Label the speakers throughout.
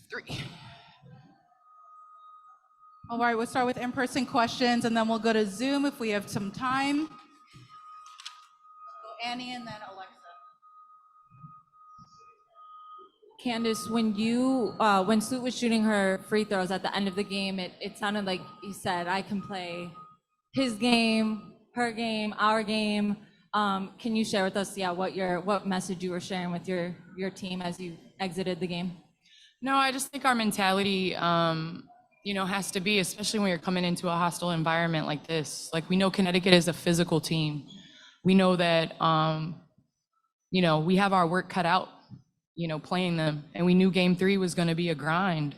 Speaker 1: three.
Speaker 2: All right, we'll start with in-person questions, and then we'll go to Zoom if we have some time. So Annie and then Alexa.
Speaker 3: Candace, when Sue was shooting her free throws at the end of the game, it sounded like you said, I can play his game, her game, our game. Can you share with us, what message you were sharing with your team as you exited the game?
Speaker 1: No, I just think our mentality, has to be, especially when you're coming into a hostile environment like this. Like, we know Connecticut is a physical team. We know that, we have our work cut out, playing them. And we knew game 3 was going to be a grind.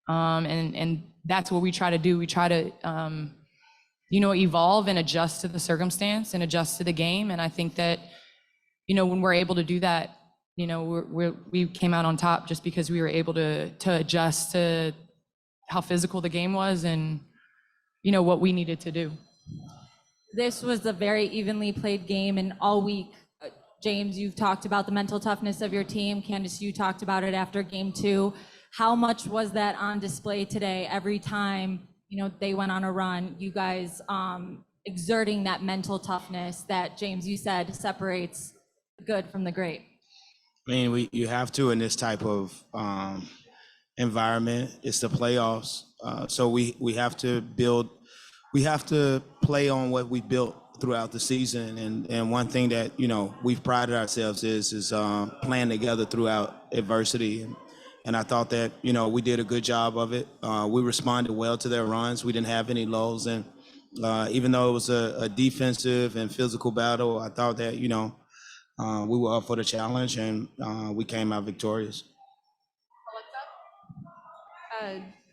Speaker 1: And that's what we try to do. We try to, evolve and adjust to the circumstance and adjust to the game. And I think that, when we're able to do that, we came out on top just because we were able to adjust to how physical the game was and, what we needed to do.
Speaker 3: This was a very evenly played game, and all week, James, you've talked about the mental toughness of your team. Candace, you talked about it after game 2. How much was that on display today? Every time, they went on a run, you guys exerting that mental toughness that, James, you said separates the good from the great.
Speaker 4: I mean, you have to in this type of environment. It's the playoffs, so we have to build. We have to play on what we built throughout the season, and one thing that we've prided ourselves is playing together throughout adversity, and I thought that we did a good job of it. We responded well to their runs. We didn't have any lulls, and even though it was a defensive and physical battle, I thought that we were up for the challenge, and we came out victorious.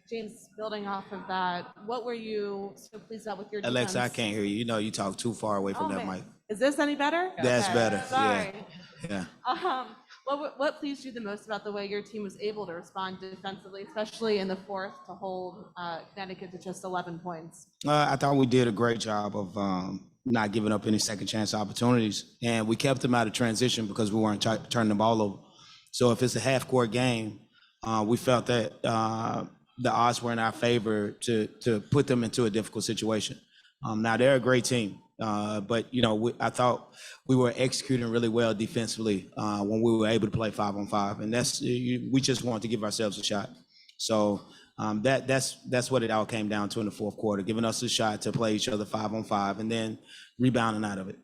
Speaker 5: James, building off of that, what were you so pleased about with your defense?
Speaker 4: Alexa, I can't hear you. You talk too far away from that mic.
Speaker 5: Is this any better?
Speaker 4: That's better.
Speaker 5: Sorry.
Speaker 4: Yeah.
Speaker 5: What pleased you the most about the way your team was able to respond defensively, especially in the fourth, to hold Connecticut to just 11 points?
Speaker 4: I thought we did a great job of not giving up any second chance opportunities, and we kept them out of transition because we weren't turning the ball over. So if it's a half-court game, we felt that the odds were in our favor to put them into a difficult situation. Now they're a great team, but I thought we were executing really well defensively when we were able to play 5-on-5, and we just wanted to give ourselves a shot. So that's what it all came down to in the fourth quarter, giving us a shot to play each other 5-on-5 and then rebounding out of it.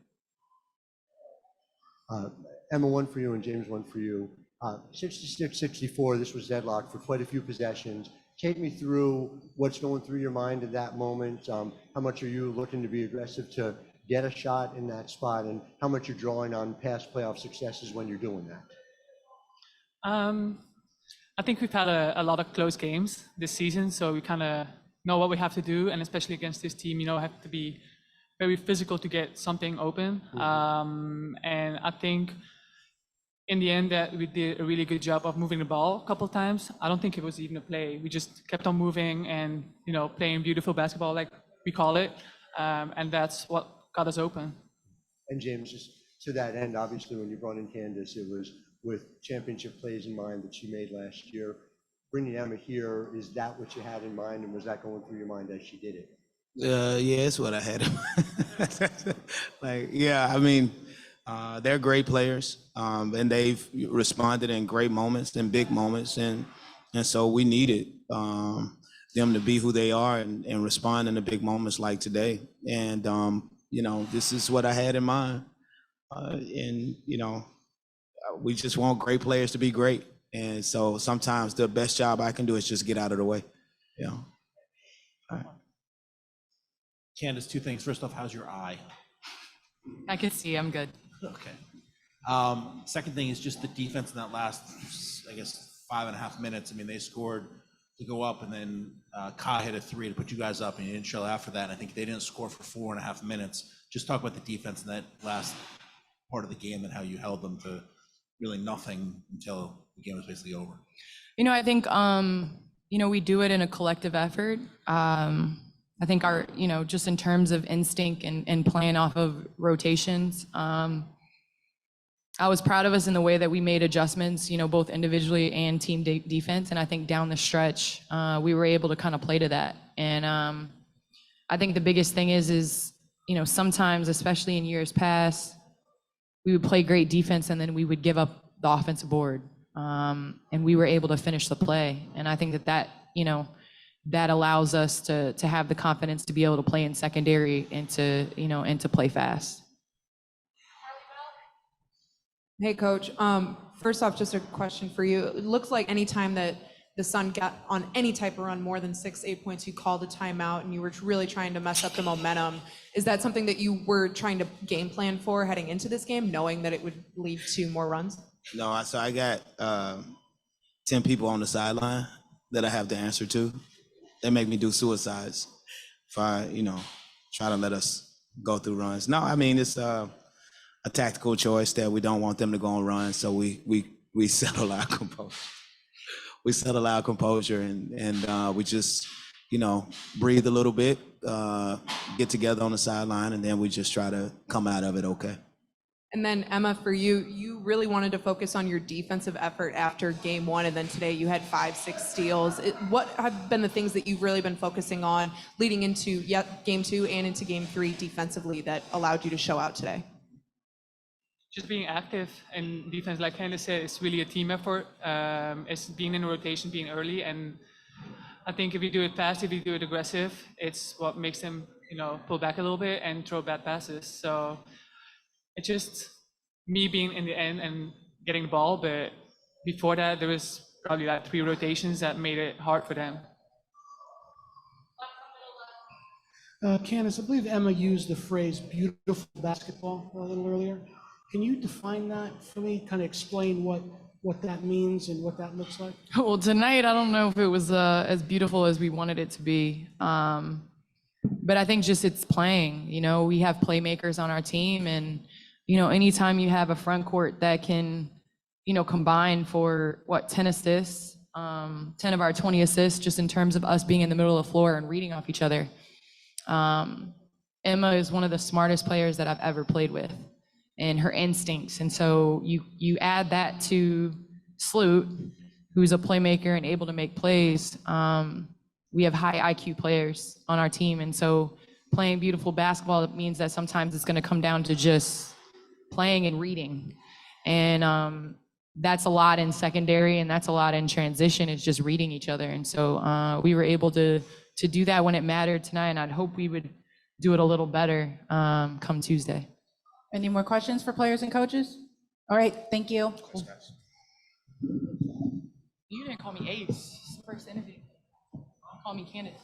Speaker 6: Emma, one for you, and James, one for you. 66-64, this was deadlocked for quite a few possessions. Take me through what's going through your mind at that moment. How much are you looking to be aggressive to get a shot in that spot, and how much you're drawing on past playoff successes when you're doing that?
Speaker 7: I think we've had a lot of close games this season, so we kind of know what we have to do, and especially against this team, have to be very physical to get something open. And I think in the end that we did a really good job of moving the ball a couple of times. I don't think it was even a play. We just kept on moving and playing beautiful basketball, like we call it, and that's what got us open.
Speaker 6: And James, just to that end, obviously when you brought in Candace, it was with championship plays in mind that she made last year. Bringing Emma here, is that what you had in mind, and was that going through your mind as she did it?
Speaker 4: Yeah, it's what I had in mind. They're great players, and they've responded in great moments and big moments, and so we needed them to be who they are and respond in the big moments like today. And this is what I had in mind, we just want great players to be great, and so sometimes the best job I can do is just get out of the way. All right.
Speaker 8: Candace, two things. First off, how's your eye?
Speaker 1: I can see, I'm good.
Speaker 8: Okay. Second thing is just the defense in that last, 5.5 minutes. I mean, they scored to go up, and then Ka hit a 3 to put you guys up, and you didn't show after that. And I think they didn't score for 4.5 minutes. Just talk about the defense in that last part of the game and how you held them to really nothing until the game was basically over.
Speaker 1: I think, we do it in a collective effort. I think our, just in terms of instinct and playing off of rotations, I was proud of us in the way that we made adjustments, both individually and team defense. And I think down the stretch, we were able to kind of play to that. And I think the biggest thing is, sometimes, especially in years past, we would play great defense and then we would give up the offensive board. And we were able to finish the play. And I think that that allows us to have the confidence to be able to play in secondary and to play fast.
Speaker 9: Hey, Coach. First off, just a question for you. It looks like anytime that the Sun got on any type of run more than 6-8 points, you called a timeout and you were really trying to mess up the momentum. Is that something that you were trying to game plan for heading into this game, knowing that it would lead to more runs?
Speaker 4: No, so I got 10 people on the sideline that I have to answer to. They make me do suicides if I, try to let us go through runs. No, I mean, it's a tactical choice that we don't want them to go on runs, so we settle our composure. We settle our composure and we just, breathe a little bit, get together on the sideline, and then we just try to come out of it okay.
Speaker 9: And then Emma, for you, you really wanted to focus on your defensive effort after game one, and then today you had 5-6 steals. What have been the things that you've really been focusing on leading into game two and into game three defensively that allowed you to show out today?
Speaker 7: Just being active and defense, like Candace said, it's really a team effort. It's being in rotation, being early, and I think if you do it fast, if you do it aggressive, it's what makes them, pull back a little bit and throw bad passes. So it's just me being in the end and getting the ball, but before that, there was probably like 3 rotations that made it hard for them.
Speaker 10: Candace, I believe Emma used the phrase beautiful basketball a little earlier. Can you define that for me? Kind of explain what that means and what that looks like?
Speaker 1: Well, tonight, I don't know if it was as beautiful as we wanted it to be. But I think just it's playing, we have playmakers on our team, and, anytime you have a front court that can, combine for 10 assists, 10 of our 20 assists, just in terms of us being in the middle of the floor and reading off each other. Emma is one of the smartest players that I've ever played with, and her instincts. And so you add that to Sloot, who's a playmaker and able to make plays. We have high IQ players on our team. And so playing beautiful basketball means that sometimes it's going to come down to just playing and reading. And that's a lot in secondary, and that's a lot in transition. It's just reading each other. And so we were able to do that when it mattered tonight, and I'd hope we would do it a little better come Tuesday.
Speaker 2: Any more questions for players and coaches? All right, thank you.
Speaker 1: You didn't call me Ace. It's the first interview. Call me Candace.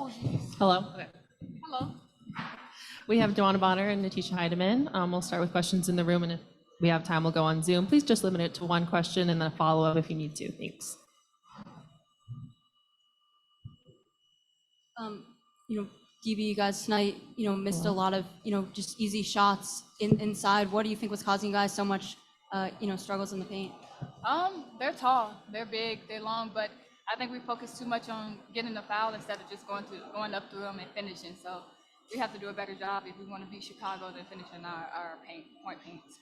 Speaker 11: Hello.
Speaker 5: Hello.
Speaker 11: We have Dawana Bonner and Natisha Heidemann. We'll start with questions in the room, and if we have time, we'll go on Zoom. Please just limit it to one question and then a follow-up if you need to. Thanks.
Speaker 12: DB, you guys tonight, missed a lot of, just easy shots inside. What do you think was causing you guys so much, struggles in the paint?
Speaker 1: They're tall, they're big, they're long, but I think we focus too much on getting the foul instead of just going up through them and finishing. So we have to do a better job if we want to beat Chicago than finishing our point paints.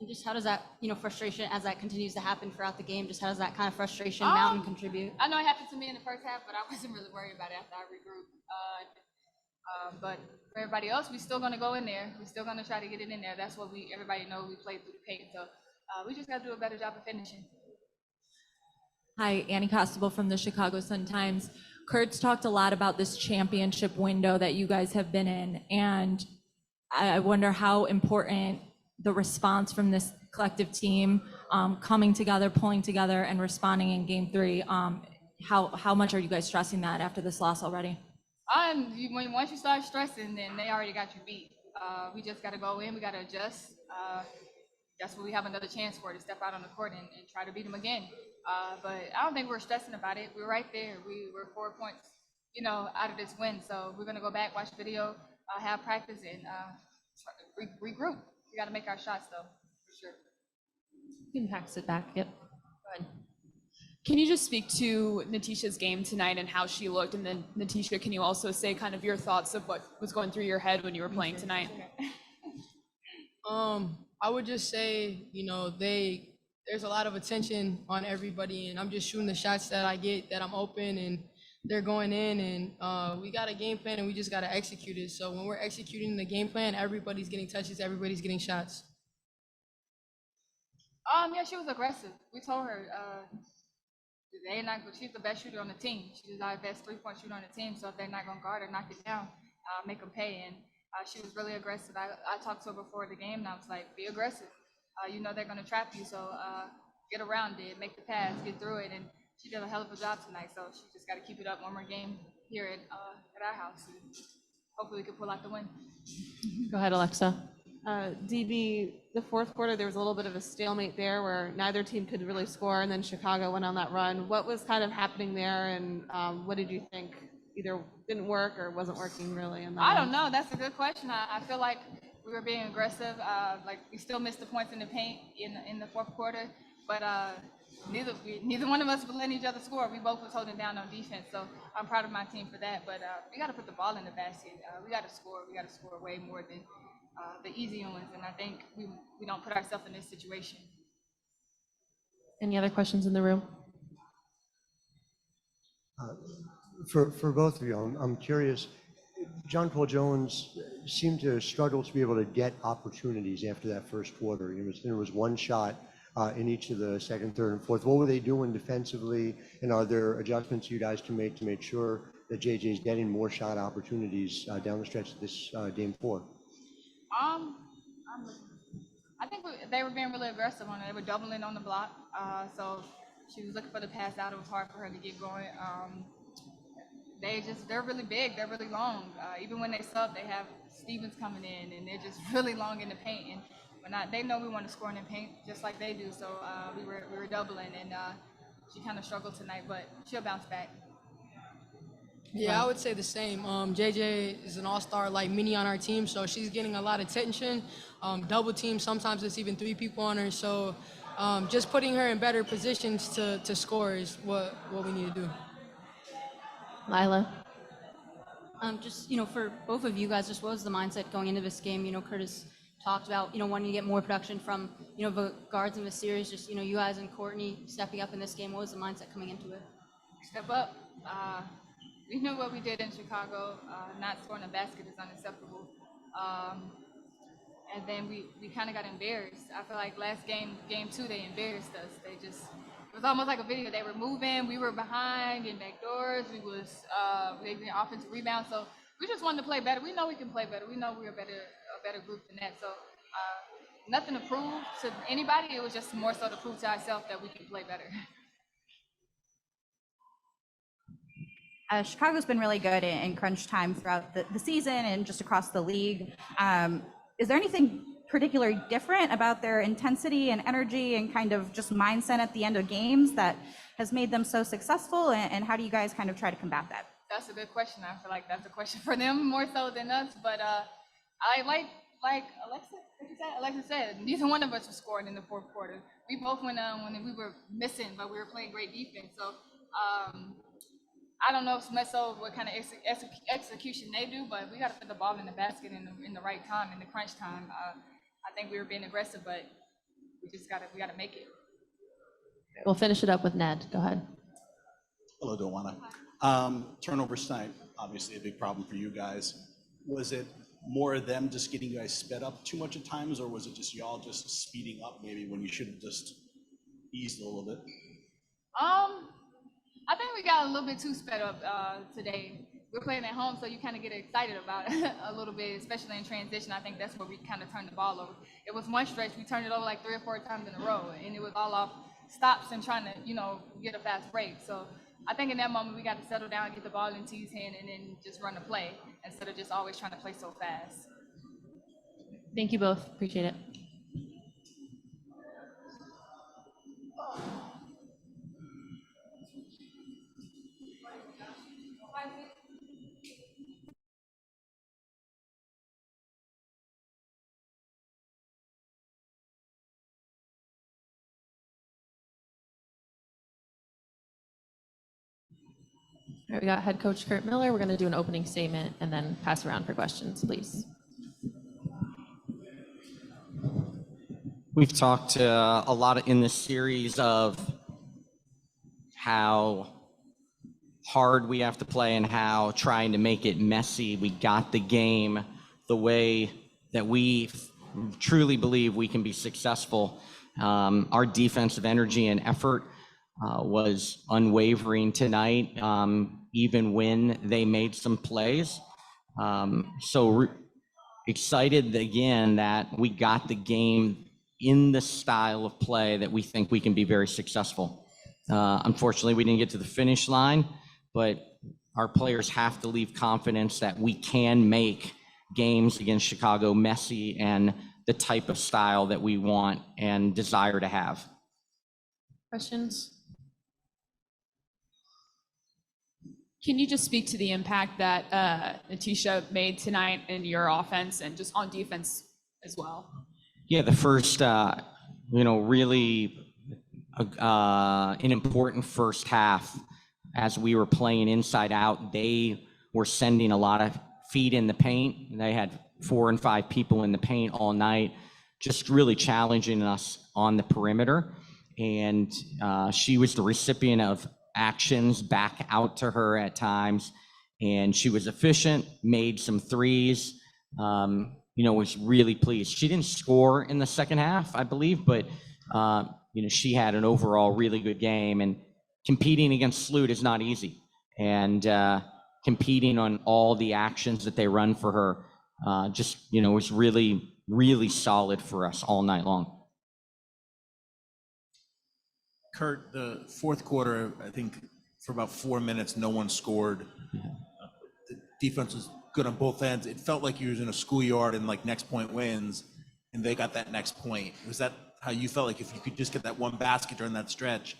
Speaker 12: And just how does that, frustration as that continues to happen throughout the game, just how does that kind of frustration mount and contribute?
Speaker 1: I know it happened to me in the first half, but I wasn't really worried about it after I regrouped. But for everybody else, we're still going to go in there. We're still going to try to get it in there. That's what everybody knows. We play through the paint. So we just got to do a better job of finishing.
Speaker 3: Hi, Annie Costable from the Chicago Sun-Times. Kurt's talked a lot about this championship window that you guys have been in, and I wonder how important the response from this collective team, coming together, pulling together, and responding in Game 3. How much are you guys stressing that after this loss already?
Speaker 1: Once you start stressing, then they already got you beat. We just got to go in. We got to adjust. That's what we have another chance for, to step out on the court and try to beat them again. But I don't think we're stressing about it. We're right there. We're 4 points, out of this win. So we're going to go back, watch video, have practice, and regroup. We got to make our shots, though, for sure.
Speaker 11: You can pass it back. Yep.
Speaker 13: Go ahead. Can you just speak to Natisha's game tonight and how she looked? And then, Natisha, can you also say kind of your thoughts of what was going through your head when you were playing tonight?
Speaker 14: I would just say, there's a lot of attention on everybody, and I'm just shooting the shots that I get, that I'm open, and they're going in, and we got a game plan, and we just got to execute it. So when we're executing the game plan, everybody's getting touches, everybody's getting shots.
Speaker 1: Yeah, she was aggressive. We told her she's the best shooter on the team. She's our best three-point shooter on the team. So if they're not gonna guard her, knock it down, make them pay. And she was really aggressive. I talked to her before the game, and I was like, be aggressive. They're gonna trap you, so get around it, make the pass, get through it. And she did a hell of a job tonight. So she just got to keep it up. One more game here at our house, and hopefully we can pull out the win.
Speaker 11: Go ahead, Alexa.
Speaker 5: DB, the fourth quarter, there was a little bit of a stalemate there where neither team could really score, and then Chicago went on that run. What was kind of happening there, and what did you think either didn't work or wasn't working really?
Speaker 1: I don't know. That's a good question. I feel like we were being aggressive. We still missed the points in the paint in the fourth quarter, but neither one of us were letting each other score. We both was holding down on defense, so I'm proud of my team for that. But we got to put the ball in the basket. We got to score. We got to score way more than the easy ones, and I think we don't put ourselves in this situation.
Speaker 11: Any other questions in the room?
Speaker 6: For both of you, I'm curious. John Paul Jones seemed to struggle to be able to get opportunities after that first quarter. There was one shot in each of the second, third, and fourth. What were they doing defensively, and are there adjustments you guys can make to make sure that JJ is getting more shot opportunities down the stretch of this Game 4?
Speaker 1: I think they were being really aggressive on it. They were doubling on the block, so she was looking for the pass out. It was hard for her to get going. They're really big. They're really long. Even when they sub, they have Stevens coming in, and they're just really long in the paint. And they know we want to score in the paint just like they do. So we were doubling, and she kind of struggled tonight, but she'll bounce back.
Speaker 14: Yeah, I would say the same. JJ is an all-star like Minnie on our team, so she's getting a lot of attention. Double team, sometimes it's even 3 people on her. So just putting her in better positions to score is what we need to do.
Speaker 11: Lila?
Speaker 12: For both of you guys, just what was the mindset going into this game? Curtis talked about, wanting to get more production from, the guards in the series. Just, you guys and Courtney stepping up in this game. What was the mindset coming into it?
Speaker 1: Step up. We knew what we did in Chicago. Not scoring a basket is unacceptable. And then we kind of got embarrassed. I feel like last game 2, they embarrassed us. It was almost like a video. They were moving. We were behind in back doors. They did offensive rebounds. So we just wanted to play better. We know we can play better. We know we're a better group than that. So nothing to prove to anybody. It was just more so to prove to ourselves that we can play better.
Speaker 15: Chicago's been really good in crunch time throughout the season and just across the league. Is there anything particularly different about their intensity and energy and kind of just mindset at the end of games that has made them so successful? And how do you guys kind of try to combat that?
Speaker 13: That's a good question. I feel like that's a question for them more so than us. But I like Alexa said, neither one of us was scoring in the fourth quarter. We both went when we were missing, but we were playing great defense. So I don't know so what kind of execution they do, but we got to put the ball in the basket in the right time, in the crunch time. I think we were being aggressive, but we got to make it.
Speaker 11: We'll finish it up with Ned. Go ahead.
Speaker 16: Hello, Dawana. Turnovers tonight, obviously a big problem for you guys. Was it more of them just getting you guys sped up too much at times, or was it just y'all just speeding up maybe when you should have just eased a little bit?
Speaker 13: I think we got a little bit too sped up today. We're playing at home, so you kind of get excited about it a little bit, especially in transition. I think that's where we kind of turned the ball over. It was one stretch, we turned it over like 3 or 4 times in a row, and it was all off stops and trying to, get a fast break. So I think in that moment, we got to settle down, get the ball in T's hand, and then just run the play instead of just always trying to play so fast.
Speaker 11: Thank you both. Appreciate it. All right, we got head coach Kurt Miller. We're going to do an opening statement and then pass around for questions, please.
Speaker 17: We've talked a lot in this series of how hard we have to play and how trying to make it messy. We got the game the way that we truly believe we can be successful. Our defensive energy and effort was unwavering tonight, even when they made some plays. Excited again that we got the game in the style of play that we think we can be very successful. Unfortunately, we didn't get to the finish line, but our players have to leave confidence that we can make games against Chicago messy and the type of style that we want and desire to have.
Speaker 11: Questions?
Speaker 13: Can you just speak to the impact that Natisha made tonight in your offense and just on defense as well?
Speaker 17: Yeah, the first, really an important first half as we were playing inside out. They were sending a lot of feet in the paint. They had 4 and 5 people in the paint all night, just really challenging us on the perimeter. And she was the recipient of actions back out to her at times. And she was efficient, made some threes, was really pleased. She didn't score in the second half, I believe, but she had an overall really good game, and competing against Sloot is not easy. And competing on all the actions that they run for her, was really, really solid for us all night long.
Speaker 8: Kurt, the fourth quarter, I think for about 4 minutes, no one scored. The defense was good on both ends. It felt like you was in a schoolyard and like next point wins, and they got that next point. Was that how you felt? Like if you could just get that one basket during that stretch,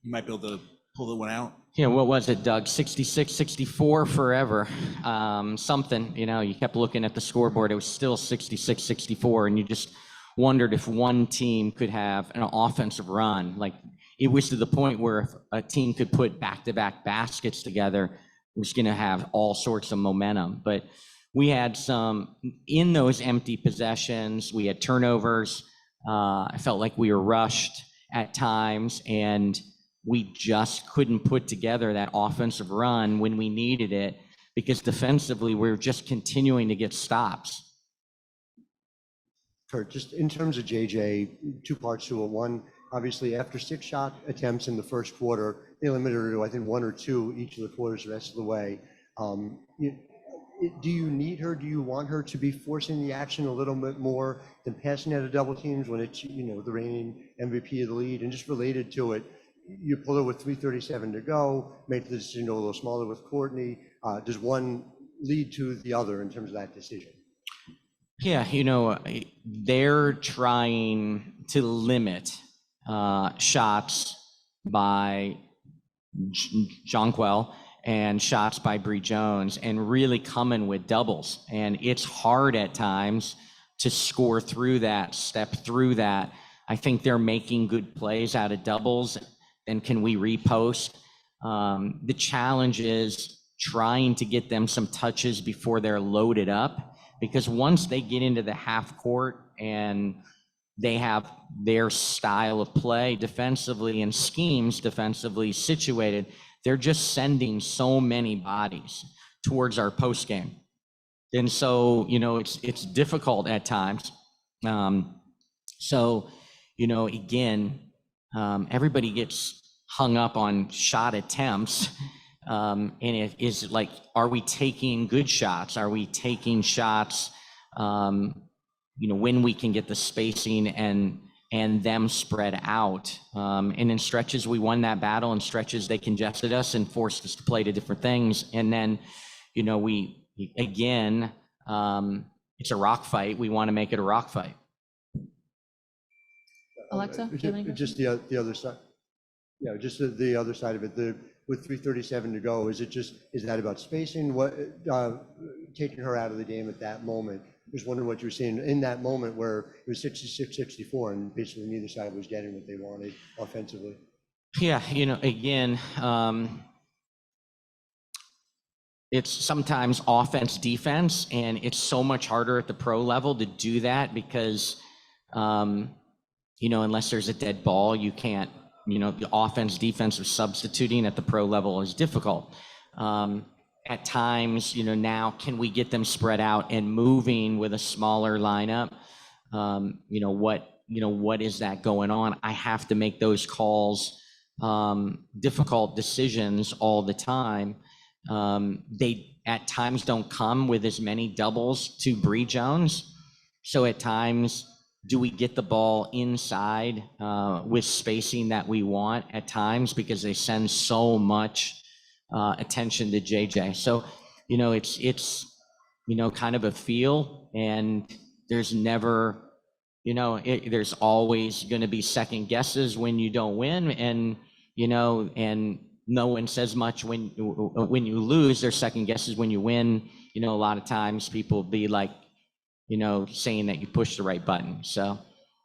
Speaker 8: you might be able to pull the one out?
Speaker 17: Yeah, what was it, Doug? 66, 64 forever. Something, you kept looking at the scoreboard. It was still 66, 64, and you just wondered if one team could have an offensive run. Like, it was to the point where if a team could put back-to-back baskets together, it was going to have all sorts of momentum. But we had some, in those empty possessions, we had turnovers. I felt like we were rushed at times, and we just couldn't put together that offensive run when we needed it because defensively we were just continuing to get stops.
Speaker 6: Kurt, just in terms of JJ, 2 parts to it. One, obviously, after 6 shot attempts in the first quarter, they limited her to, I think, 1 or 2 each of the quarters the rest of the way. Do you need her? Do you want her to be forcing the action a little bit more than passing out of double teams when it's, the reigning MVP of the league? And just related to it, you pull it with 3:37 to go, make the decision to go a little smaller with Courtney. Does one lead to the other in terms of that decision?
Speaker 17: Yeah, they're trying to limit shots by Jonquel and shots by Bree Jones and really coming with doubles. And it's hard at times to score through that, step through that. I think they're making good plays out of doubles. And can we repost? The challenge is trying to get them some touches before they're loaded up, because once they get into the half court and they have their style of play defensively and schemes defensively situated, they're just sending so many bodies towards our post game. And so, it's difficult at times. Again, everybody gets hung up on shot attempts. And it is like, are we taking good shots? Are we taking shots, when we can get the spacing and them spread out? And in stretches, we won that battle. In stretches, they congested us and forced us to play to different things. And then, again, it's a rock fight. We want to make it a rock fight.
Speaker 11: Alexa, do you have any questions?
Speaker 6: Just the other side. Yeah, just the other side of it. With 3:37 to go, is that about spacing? What taking her out of the game at that moment? Just wondering what you were seeing in that moment where it was 66-64 and basically neither side was getting what they wanted offensively.
Speaker 17: Yeah, again, it's sometimes offense, defense, and it's so much harder at the pro level to do that because, unless there's a dead ball, you can't, the offense, defense of substituting at the pro level is difficult. At times, now can we get them spread out and moving with a smaller lineup? What is that going on? I have to make those calls, difficult decisions all the time. They at times don't come with as many doubles to Bree Jones. So at times, do we get the ball inside with spacing that we want at times because they send so much attention to JJ. So, it's kind of a feel, and there's never, there's always going to be second guesses when you don't win, and and no one says much when you lose. There's second guesses when you win. A lot of times people be like, saying that you pushed the right button. So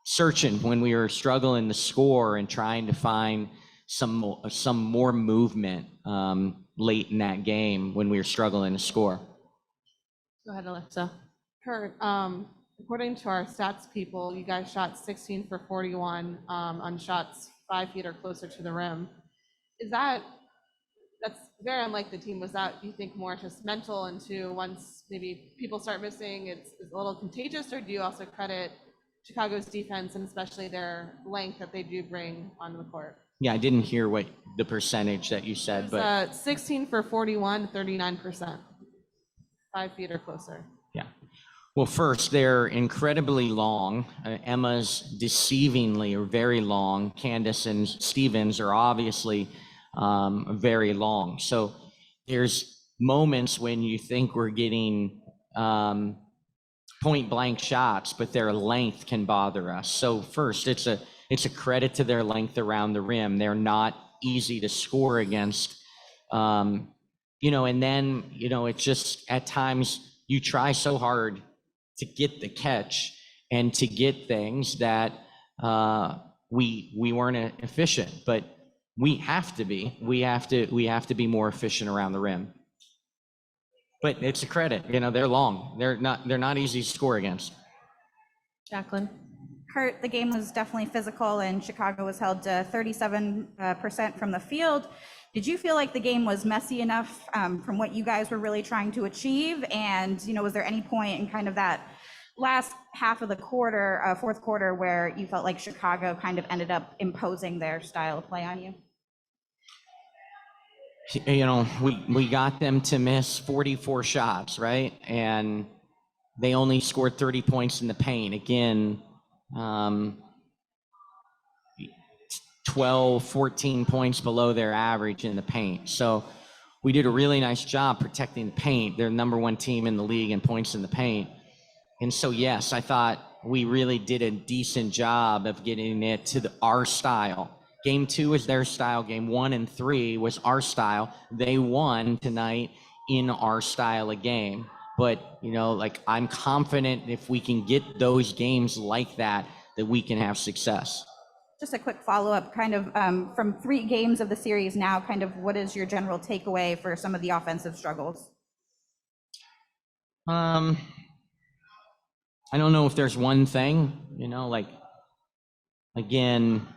Speaker 17: searching when we were struggling to score and trying to find some more movement late in that game when we were struggling to score.
Speaker 11: Go ahead, Alexa.
Speaker 5: Kurt, according to our stats people, you guys shot 16 for 41 on shots 5 feet or closer to the rim. That's very unlike the team. Was that, do you think, more just mental, into once maybe people start missing, it's a little contagious, or do you also credit Chicago's defense and especially their length that they do bring on the court?
Speaker 17: Yeah, I didn't hear what the percentage that you said, but
Speaker 5: 16 for 41, 39%, 5 feet or closer.
Speaker 17: yeah. Well, first, they're incredibly long. Emma's deceivingly or very long. Candace and Stevens are obviously very long. So there's moments when you think we're getting point blank shots, but their length can bother us. So first, it's a credit to their length around the rim. They're not easy to score against. And then, it's just at times you try so hard to get the catch and to get things that we weren't efficient, but we have to be. We have to be more efficient around the rim. But it's a credit, they're long. They're not easy to score against.
Speaker 11: Jacqueline.
Speaker 15: Kurt, the game was definitely physical and Chicago was held to 37% from the field. Did you feel like the game was messy enough from what you guys were really trying to achieve? And, was there any point in kind of that last half of the quarter, fourth quarter, where you felt like Chicago kind of ended up imposing their style of play on you?
Speaker 17: We got them to miss 44 shots, right? And they only scored 30 points in the paint. Again, 12, 14 points below their average in the paint. So we did a really nice job protecting the paint. They're the number one team in the league in points in the paint. And so, yes, I thought we really did a decent job of getting it to our style. Game 2 was their style. Game 1 and 3 was our style. They won tonight in our style of game. But, like, I'm confident if we can get those games like that, that we can have success.
Speaker 15: Just a quick follow-up, kind of from 3 games of the series now, kind of what is your general takeaway for some of the offensive struggles?
Speaker 17: I don't know if there's one thing, like, again,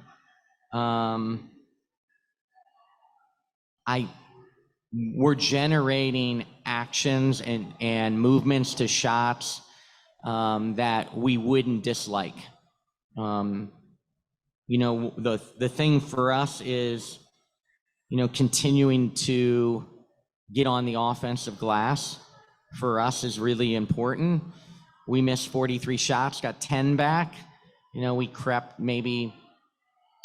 Speaker 17: we're generating actions and movements to shots that we wouldn't dislike. The thing for us is, continuing to get on the offensive glass for us is really important. We missed 43 shots, got 10 back. We crept maybe,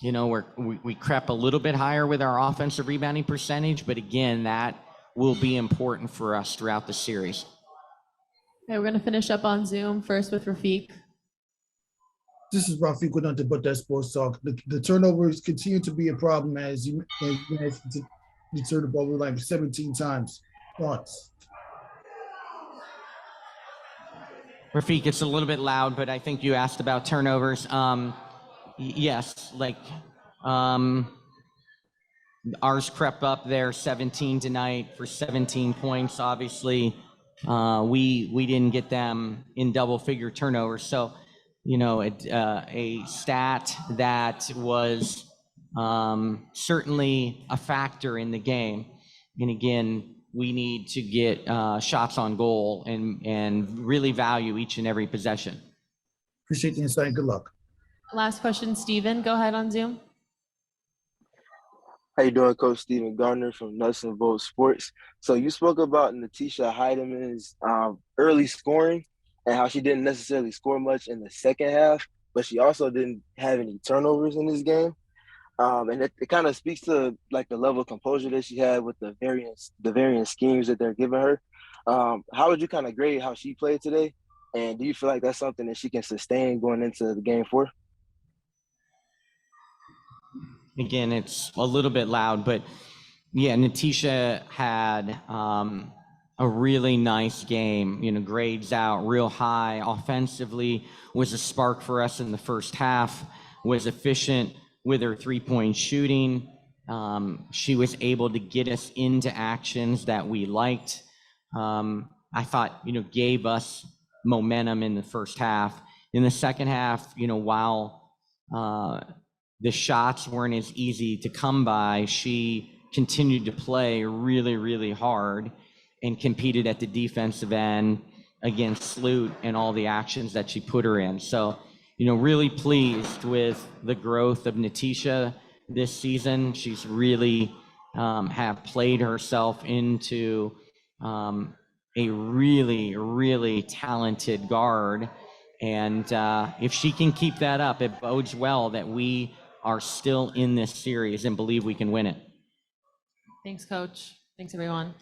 Speaker 17: we crept a little bit higher with our offensive rebounding percentage, but again, that will be important for us throughout the series.
Speaker 11: Okay, we're going to finish up on Zoom first with Rafiq.
Speaker 18: This is Rafiq with Nothing But That Sports Talk. The turnovers continue to be a problem as you guys turned the ball over like 17 times. Thoughts?
Speaker 17: Rafiq, it's a little bit loud, but I think you asked about turnovers. Yes, like ours crept up there 17 tonight for 17 points. Obviously, we didn't get them in double-figure turnovers. So, a stat that was certainly a factor in the game. And again, we need to get shots on goal and really value each and every possession.
Speaker 18: Appreciate the insight. Good luck.
Speaker 11: Last question, Steven. Go ahead on Zoom.
Speaker 19: How you doing, Coach Stephen Gardner from Nuts and Bolts Sports? So you spoke about Natisha Heideman's early scoring and how she didn't necessarily score much in the second half, but she also didn't have any turnovers in this game. And it kind of speaks to like the level of composure that she had with the various schemes that they're giving her. How would you kind of grade how she played today? And do you feel like that's something that she can sustain going into the game 4?
Speaker 17: Again, it's a little bit loud, but yeah, Natisha had a really nice game, grades out real high. Offensively was a spark for us in the first half, was efficient with her three-point shooting. She was able to get us into actions that we liked. I thought, gave us momentum in the first half. In the second half, while the shots weren't as easy to come by, she continued to play really, really hard and competed at the defensive end against Sloot and all the actions that she put her in. So, really pleased with the growth of Natisha this season. She's really have played herself into a really, really talented guard. And if she can keep that up, it bodes well that we are still in this series and believe we can win it.
Speaker 11: Thanks, Coach. Thanks, everyone.